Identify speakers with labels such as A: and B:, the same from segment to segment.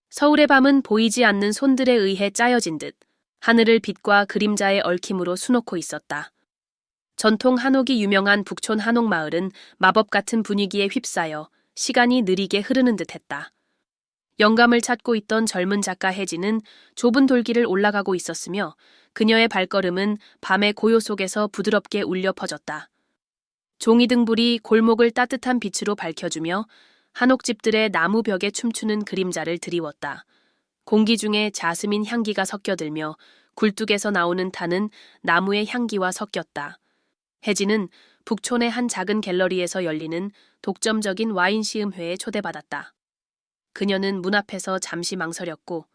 A: 서울의 밤은 보이지 않는 손들에 의해 짜여진 듯 하늘을 빛과 그림자의 얽힘으로 수놓고 있었다. 전통 한옥이 유명한 북촌 한옥마을은 마법 같은 분위기에 휩싸여 시간이 느리게 흐르는 듯했다. 영감을 찾고 있던 젊은 작가 혜진은 좁은 돌길을 올라가고 있었으며 그녀의 발걸음은 밤의 고요 속에서 부드럽게 울려 퍼졌다. 종이등불이 골목을 따뜻한 빛으로 밝혀주며 한옥집들의 나무 벽에 춤추는 그림자를 드리웠다. 공기 중에 자스민 향기가 섞여들며 굴뚝에서 나오는 타는 나무의 향기와 섞였다. 혜진은 북촌의 한 작은 갤러리에서 열리는 독점적인 와인 시음회에 초대받았다. 그녀는 문 앞에서 잠시 망설였고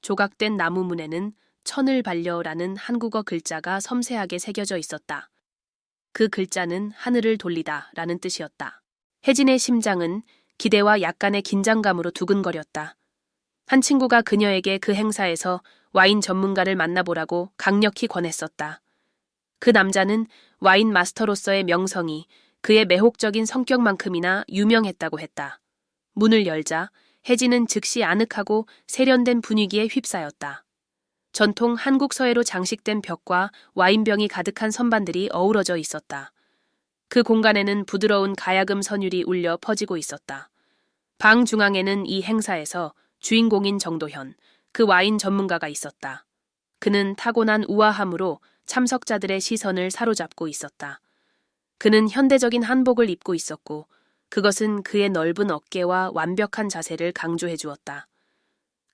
A: 조각된 나무 문에는 천을 발려라는 한국어 글자가 섬세하게 새겨져 있었다. 그 글자는 하늘을 돌리다 라는 뜻이었다. 혜진의 심장은 기대와 약간의 긴장감으로 두근거렸다. 한 친구가 그녀에게 그 행사에서 와인 전문가를 만나보라고 강력히 권했었다. 그 남자는 와인 마스터로서의 명성이 그의 매혹적인 성격만큼이나 유명했다고 했다. 문을 열자 혜진은 즉시 아늑하고 세련된 분위기에 휩싸였다. 전통 한국 서예로 장식된 벽과 와인병이 가득한 선반들이 어우러져 있었다. 그 공간에는 부드러운 가야금 선율이 울려 퍼지고 있었다. 방 중앙에는 이 행사에서 주인공인 정도현, 그 와인 전문가가 있었다. 그는 타고난 우아함으로 참석자들의 시선을 사로잡고 있었다. 그는 현대적인 한복을 입고 있었고 그것은 그의 넓은 어깨와 완벽한 자세를 강조해 주었다.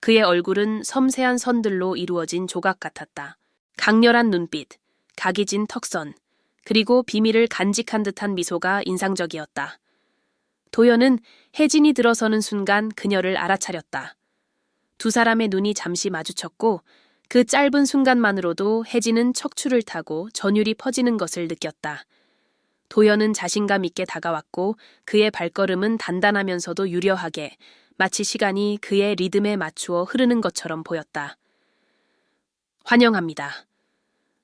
A: 그의 얼굴은 섬세한 선들로 이루어진 조각 같았다. 강렬한 눈빛, 각이진 턱선, 그리고 비밀을 간직한 듯한 미소가 인상적이었다. 도연은 혜진이 들어서는 순간 그녀를 알아차렸다. 두 사람의 눈이 잠시 마주쳤고 그 짧은 순간만으로도 혜진은 척추를 타고 전율이 퍼지는 것을 느꼈다. 도연은 자신감 있게 다가왔고 그의 발걸음은 단단하면서도 유려하게 마치 시간이 그의 리듬에 맞추어 흐르는 것처럼 보였다. 환영합니다.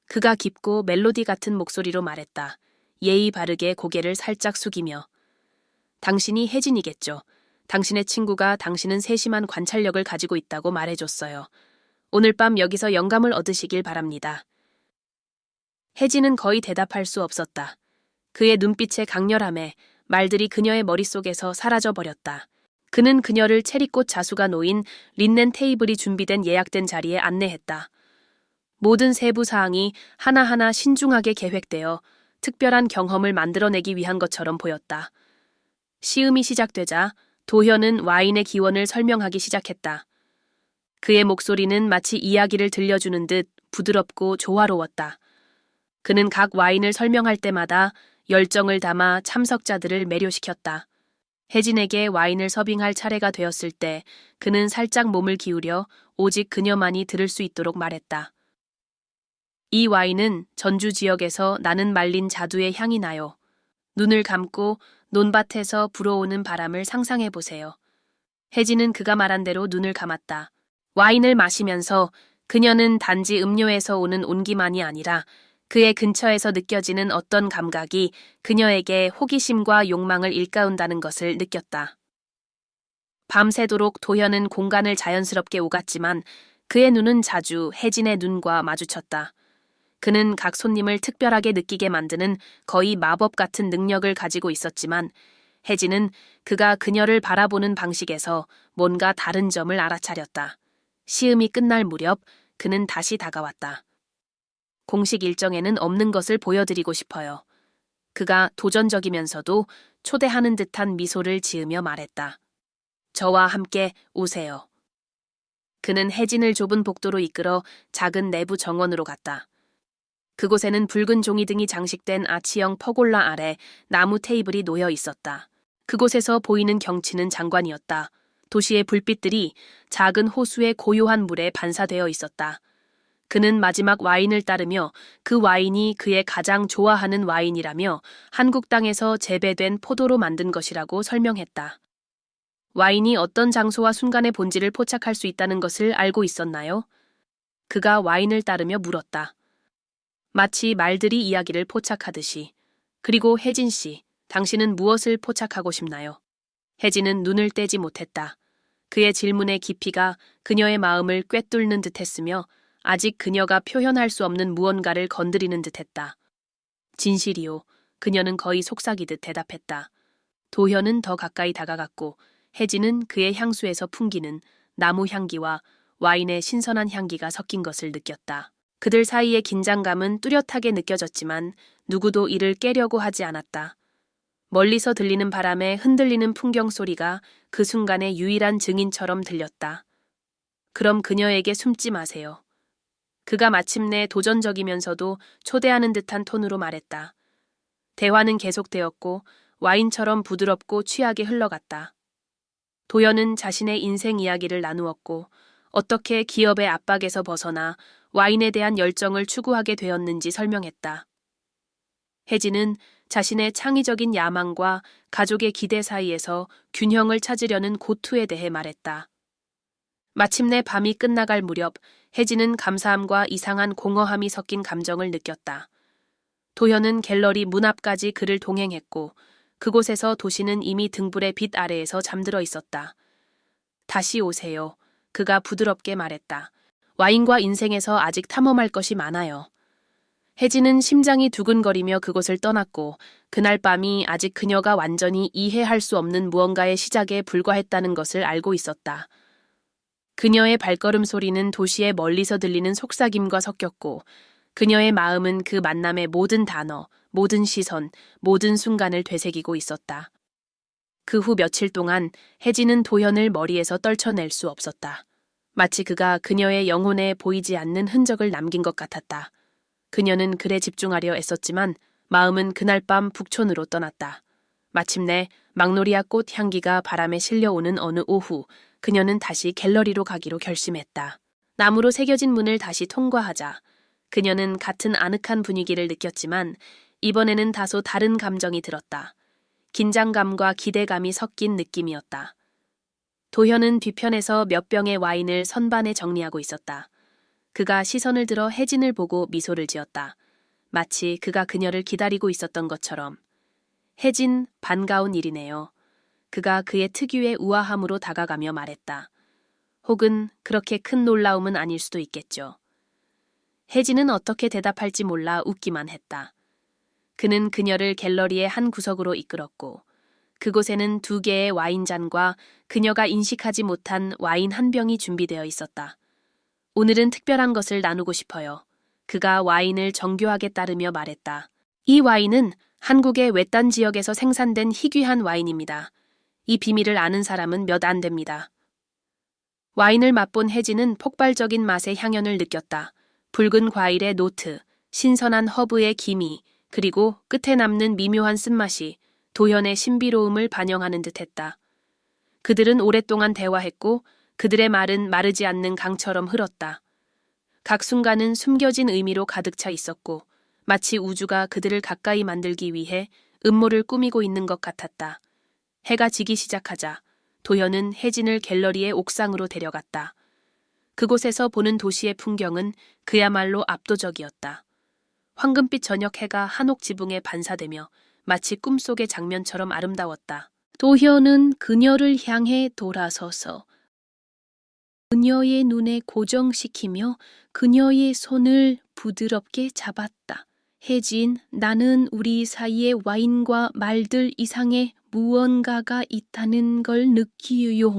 A: 그가 깊고 멜로디 같은 목소리로 말했다. 예의 바르게 고개를 살짝 숙이며. 당신이 혜진이겠죠. 당신의 친구가 당신은 세심한 관찰력을 가지고 있다고 말해줬어요. 오늘 밤 여기서 영감을 얻으시길 바랍니다. 혜진은 거의 대답할 수 없었다. 그의 눈빛의 강렬함에 말들이 그녀의 머릿속에서 사라져버렸다. 그는 그녀를 체리꽃 자수가 놓인 린넨 테이블이 준비된 예약된 자리에 안내했다. 모든 세부 사항이 하나하나 신중하게 계획되어 특별한 경험을 만들어내기 위한 것처럼 보였다. 시음이 시작되자 도현은 와인의 기원을 설명하기 시작했다. 그의 목소리는 마치 이야기를 들려주는 듯 부드럽고 조화로웠다. 그는 각 와인을 설명할 때마다 열정을 담아 참석자들을 매료시켰다. 혜진에게 와인을 서빙할 차례가 되었을 때 그는 살짝 몸을 기울여 오직 그녀만이 들을 수 있도록 말했다. 이 와인은 전주 지역에서 나는 말린 자두의 향이 나요. 눈을 감고 논밭에서 불어오는 바람을 상상해 보세요. 혜진은 그가 말한 대로 눈을 감았다. 와인을 마시면서 그녀는 단지 음료에서 오는 온기만이 아니라 그의 근처에서 느껴지는 어떤 감각이 그녀에게 호기심과 욕망을 일깨운다는 것을 느꼈다. 밤새도록 도현은 공간을 자연스럽게 오갔지만 그의 눈은 자주 혜진의 눈과 마주쳤다. 그는 각 손님을 특별하게 느끼게 만드는 거의 마법 같은 능력을 가지고 있었지만 혜진은 그가 그녀를 바라보는 방식에서 뭔가 다른 점을 알아차렸다. 시음이 끝날 무렵 그는 다시 다가왔다. 공식 일정에는 없는 것을 보여드리고 싶어요. 그가 도전적이면서도 초대하는 듯한 미소를 지으며 말했다. 저와 함께 오세요. 그는 혜진을 좁은 복도로 이끌어 작은 내부 정원으로 갔다. 그곳에는 붉은 종이등이 장식된 아치형 퍼골라 아래 나무 테이블이 놓여 있었다. 그곳에서 보이는 경치는 장관이었다. 도시의 불빛들이 작은 호수의 고요한 물에 반사되어 있었다. 그는 마지막 와인을 따르며 그 와인이 그의 가장 좋아하는 와인이라며 한국 땅에서 재배된 포도로 만든 것이라고 설명했다. 와인이 어떤 장소와 순간의 본질을 포착할 수 있다는 것을 알고 있었나요? 그가 와인을 따르며 물었다. 마치 말들이 이야기를 포착하듯이. 그리고 혜진 씨, 당신은 무엇을 포착하고 싶나요? 혜진은 눈을 떼지 못했다. 그의 질문의 깊이가 그녀의 마음을 꿰뚫는 듯했으며 아직 그녀가 표현할 수 없는 무언가를 건드리는 듯했다. 진실이요. 그녀는 거의 속삭이듯 대답했다. 도현은 더 가까이 다가갔고 혜진은 그의 향수에서 풍기는 나무 향기와 와인의 신선한 향기가 섞인 것을 느꼈다. 그들 사이의 긴장감은 뚜렷하게 느껴졌지만 누구도 이를 깨려고 하지 않았다. 멀리서 들리는 바람에 흔들리는 풍경 소리가 그 순간의 유일한 증인처럼 들렸다. 그럼 그녀에게 숨지 마세요. 그가 마침내 도전적이면서도 초대하는 듯한 톤으로 말했다. 대화는 계속되었고 와인처럼 부드럽고 취하게 흘러갔다. 도연은 자신의 인생 이야기를 나누었고 어떻게 기업의 압박에서 벗어나 와인에 대한 열정을 추구하게 되었는지 설명했다. 혜진은 자신의 창의적인 야망과 가족의 기대 사이에서 균형을 찾으려는 고투에 대해 말했다. 마침내 밤이 끝나갈 무렵 혜진은 감사함과 이상한 공허함이 섞인 감정을 느꼈다. 도현은 갤러리 문 앞까지 그를 동행했고 그곳에서 도시는 이미 등불의 빛 아래에서 잠들어 있었다. 다시 오세요. 그가 부드럽게 말했다. 와인과 인생에서 아직 탐험할 것이 많아요. 혜진은 심장이 두근거리며 그곳을 떠났고 그날 밤이 아직 그녀가 완전히 이해할 수 없는 무언가의 시작에 불과했다는 것을 알고 있었다. 그녀의 발걸음 소리는 도시의 멀리서 들리는 속삭임과 섞였고 그녀의 마음은 그 만남의 모든 단어, 모든 시선, 모든 순간을 되새기고 있었다. 그 후 며칠 동안 혜진은 도현을 머리에서 떨쳐낼 수 없었다. 마치 그가 그녀의 영혼에 보이지 않는 흔적을 남긴 것 같았다. 그녀는 글에 집중하려 애썼지만 마음은 그날 밤 북촌으로 떠났다. 마침내 magnolia 꽃 향기가 바람에 실려오는 어느 오후 그녀는 다시 갤러리로 가기로 결심했다. 나무로 새겨진 문을 다시 통과하자 그녀는 같은 아늑한 분위기를 느꼈지만 이번에는 다소 다른 감정이 들었다. 긴장감과 기대감이 섞인 느낌이었다. 도현은 뒤편에서 몇 병의 와인을 선반에 정리하고 있었다. 그가 시선을 들어 혜진을 보고 미소를 지었다. 마치 그가 그녀를 기다리고 있었던 것처럼. 혜진, 반가운 일이네요. 그가 그의 특유의 우아함으로 다가가며 말했다. 혹은 그렇게 큰 놀라움은 아닐 수도 있겠죠. 혜진은 어떻게 대답할지 몰라 웃기만 했다. 그는 그녀를 갤러리의 한 구석으로 이끌었고 그곳에는 2개의 와인잔과 그녀가 인식하지 못한 와인 한 병이 준비되어 있었다. 오늘은 특별한 것을 나누고 싶어요. 그가 와인을 정교하게 따르며 말했다. 이 와인은 한국의 외딴 지역에서 생산된 희귀한 와인입니다. 이 비밀을 아는 사람은 몇 안 됩니다. 와인을 맛본 혜진은 폭발적인 맛의 향연을 느꼈다. 붉은 과일의 노트, 신선한 허브의 기미, 그리고 끝에 남는 미묘한 쓴맛이 도현의 신비로움을 반영하는 듯했다. 그들은 오랫동안 대화했고 그들의 말은 마르지 않는 강처럼 흘렀다. 각 순간은 숨겨진 의미로 가득 차 있었고 마치 우주가 그들을 가까이 만들기 위해 음모를 꾸미고 있는 것 같았다. 해가 지기 시작하자 도현은 혜진을 갤러리의 옥상으로 데려갔다. 그곳에서 보는 도시의 풍경은 그야말로 압도적이었다. 황금빛 저녁 해가 한옥 지붕에 반사되며 마치 꿈속의 장면처럼 아름다웠다. 도현은 그녀를 향해 돌아서서 그녀의 눈에 고정시키며 그녀의 손을 부드럽게 잡았다. 혜진, 나는 우리 사이에 와인과 말들 이상의 무언가가 있다는 걸 느끼요.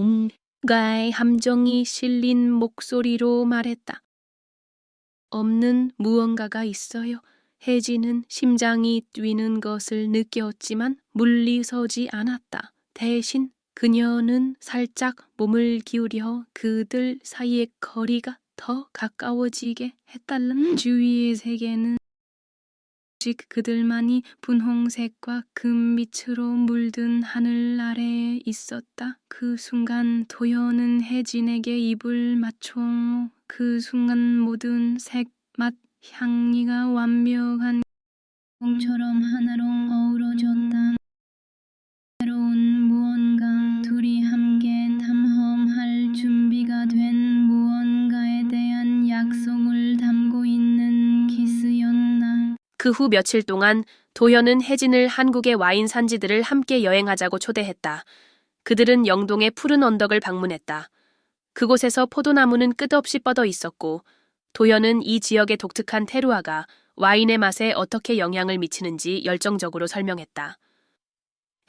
A: 가의 함정이 실린 목소리로 말했다. 없는 무언가가 있어요. 혜진은 심장이 뛰는 것을 느꼈지만 물리서지 않았다. 대신 그녀는 살짝 몸을 기울여 그들 사이의 거리가 더 가까워지게 해달라는 주위의 세계는 오직 그들만이 분홍색과 금빛으로 물든 하늘 아래에 있었다. 그 순간 도연은 혜진에게 입을 맞춰 그 순간 모든 색, 맛, 향기가 완벽한 공처럼 하나로 어우러졌다. 새로운 무언가, 둘이 함께 탐험할 준비가 된 무언가에 대한 약속을 담고 있는 키스였나. 그 후 며칠 동안 도현은 혜진을 한국의 와인 산지들을 함께 여행하자고 초대했다. 그들은 영동의 푸른 언덕을 방문했다. 그곳에서 포도나무는 끝없이 뻗어 있었고 도현은 이 지역의 독특한 테루아가 와인의 맛에 어떻게 영향을 미치는지 열정적으로 설명했다.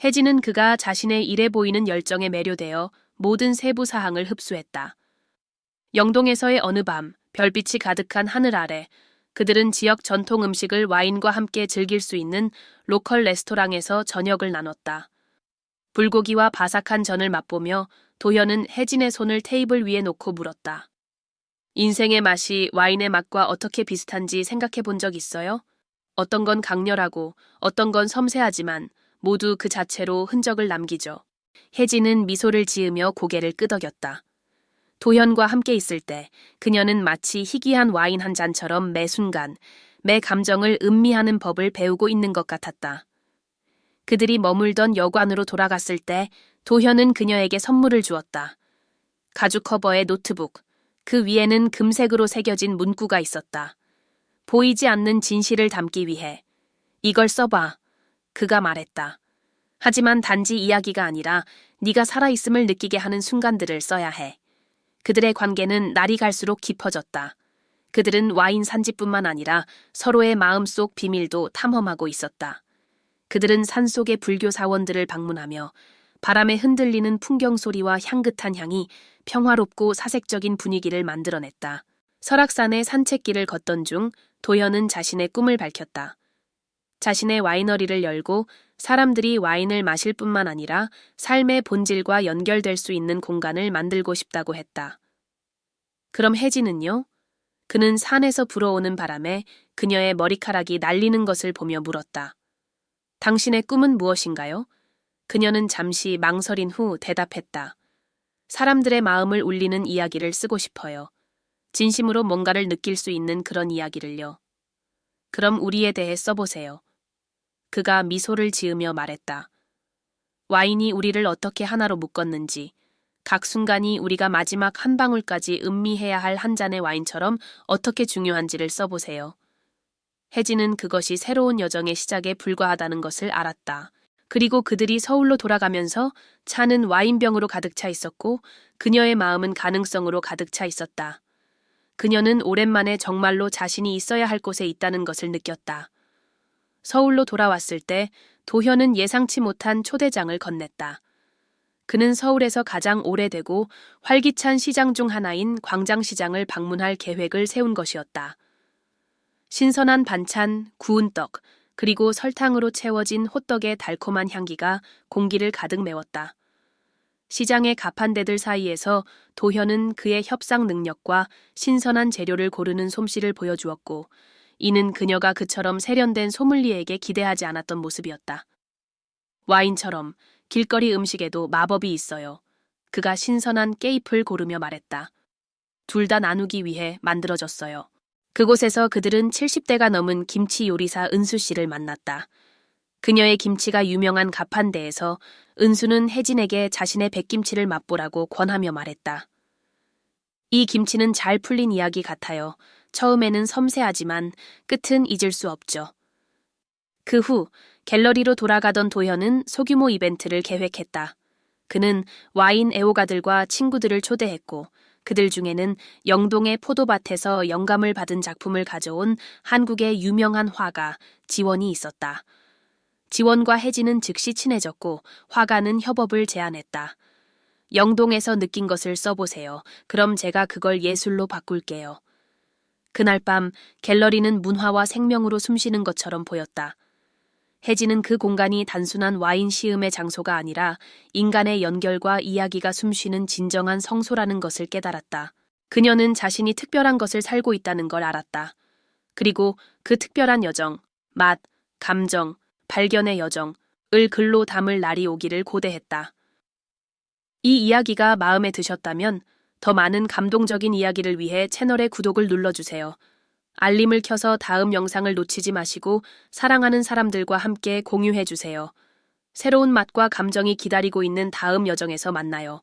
A: 혜진은 그가 자신의 일해 보이는 열정에 매료되어 모든 세부 사항을 흡수했다. 영동에서의 어느 밤, 별빛이 가득한 하늘 아래 그들은 지역 전통 음식을 와인과 함께 즐길 수 있는 로컬 레스토랑에서 저녁을 나눴다. 불고기와 바삭한 전을 맛보며 도현은 혜진의 손을 테이블 위에 놓고 물었다. 인생의 맛이 와인의 맛과 어떻게 비슷한지 생각해 본 적 있어요? 어떤 건 강렬하고 어떤 건 섬세하지만 모두 그 자체로 흔적을 남기죠. 혜진은 미소를 지으며 고개를 끄덕였다. 도현과 함께 있을 때 그녀는 마치 희귀한 와인 한 잔처럼 매 순간, 매 감정을 음미하는 법을 배우고 있는 것 같았다. 그들이 머물던 여관으로 돌아갔을 때 도현은 그녀에게 선물을 주었다. 가죽 커버의 노트북, 그 위에는 금색으로 새겨진 문구가 있었다. 보이지 않는 진실을 담기 위해. 이걸 써봐. 그가 말했다. 하지만 단지 이야기가 아니라 네가 살아있음을 느끼게 하는 순간들을 써야 해. 그들의 관계는 날이 갈수록 깊어졌다. 그들은 와인 산지뿐만 아니라 서로의 마음속 비밀도 탐험하고 있었다. 그들은 산속의 불교 사원들을 방문하며 바람에 흔들리는 풍경 소리와 향긋한 향이 평화롭고 사색적인 분위기를 만들어냈다. 설악산의 산책길을 걷던 중 도현은 자신의 꿈을 밝혔다. 자신의 와이너리를 열고 사람들이 와인을 마실 뿐만 아니라 삶의 본질과 연결될 수 있는 공간을 만들고 싶다고 했다. 그럼 혜진은요? 그는 산에서 불어오는 바람에 그녀의 머리카락이 날리는 것을 보며 물었다. 당신의 꿈은 무엇인가요? 그녀는 잠시 망설인 후 대답했다. 사람들의 마음을 울리는 이야기를 쓰고 싶어요. 진심으로 뭔가를 느낄 수 있는 그런 이야기를요. 그럼 우리에 대해 써보세요. 그가 미소를 지으며 말했다. 와인이 우리를 어떻게 하나로 묶었는지, 각 순간이 우리가 마지막 한 방울까지 음미해야 할 한 잔의 와인처럼 어떻게 중요한지를 써보세요. 혜진은 그것이 새로운 여정의 시작에 불과하다는 것을 알았다. 그리고 그들이 서울로 돌아가면서 차는 와인병으로 가득 차 있었고 그녀의 마음은 가능성으로 가득 차 있었다. 그녀는 오랜만에 정말로 자신이 있어야 할 곳에 있다는 것을 느꼈다. 서울로 돌아왔을 때 도현은 예상치 못한 초대장을 건넸다. 그는 서울에서 가장 오래되고 활기찬 시장 중 하나인 광장시장을 방문할 계획을 세운 것이었다. 신선한 반찬, 구운 떡, 그리고 설탕으로 채워진 호떡의 달콤한 향기가 공기를 가득 메웠다. 시장의 가판대들 사이에서 도현은 그의 협상 능력과 신선한 재료를 고르는 솜씨를 보여주었고 이는 그녀가 그처럼 세련된 소믈리에게 기대하지 않았던 모습이었다. 와인처럼 길거리 음식에도 마법이 있어요. 그가 신선한 깨잎을 고르며 말했다. 둘 다 나누기 위해 만들어졌어요. 그곳에서 그들은 70대가 넘은 김치 요리사 은수 씨를 만났다. 그녀의 김치가 유명한 가판대에서 은수는 혜진에게 자신의 백김치를 맛보라고 권하며 말했다. 이 김치는 잘 풀린 이야기 같아요. 처음에는 섬세하지만 끝은 잊을 수 없죠. 그 후 갤러리로 돌아가던 도현은 소규모 이벤트를 계획했다. 그는 와인 애호가들과 친구들을 초대했고 그들 중에는 영동의 포도밭에서 영감을 받은 작품을 가져온 한국의 유명한 화가 지원이 있었다. 지원과 혜진은 즉시 친해졌고 화가는 협업을 제안했다. 영동에서 느낀 것을 써보세요. 그럼 제가 그걸 예술로 바꿀게요. 그날 밤 갤러리는 문화와 생명으로 숨쉬는 것처럼 보였다. 혜진은 그 공간이 단순한 와인 시음의 장소가 아니라 인간의 연결과 이야기가 숨쉬는 진정한 성소라는 것을 깨달았다. 그녀는 자신이 특별한 것을 살고 있다는 걸 알았다. 그리고 그 특별한 여정, 맛, 감정, 발견의 여정을 글로 담을 날이 오기를 고대했다. 이 이야기가 마음에 드셨다면 더 많은 감동적인 이야기를 위해 채널의 구독을 눌러주세요. 알림을 켜서 다음 영상을 놓치지 마시고 사랑하는 사람들과 함께 공유해주세요. 새로운 맛과 감정이 기다리고 있는 다음 여정에서 만나요.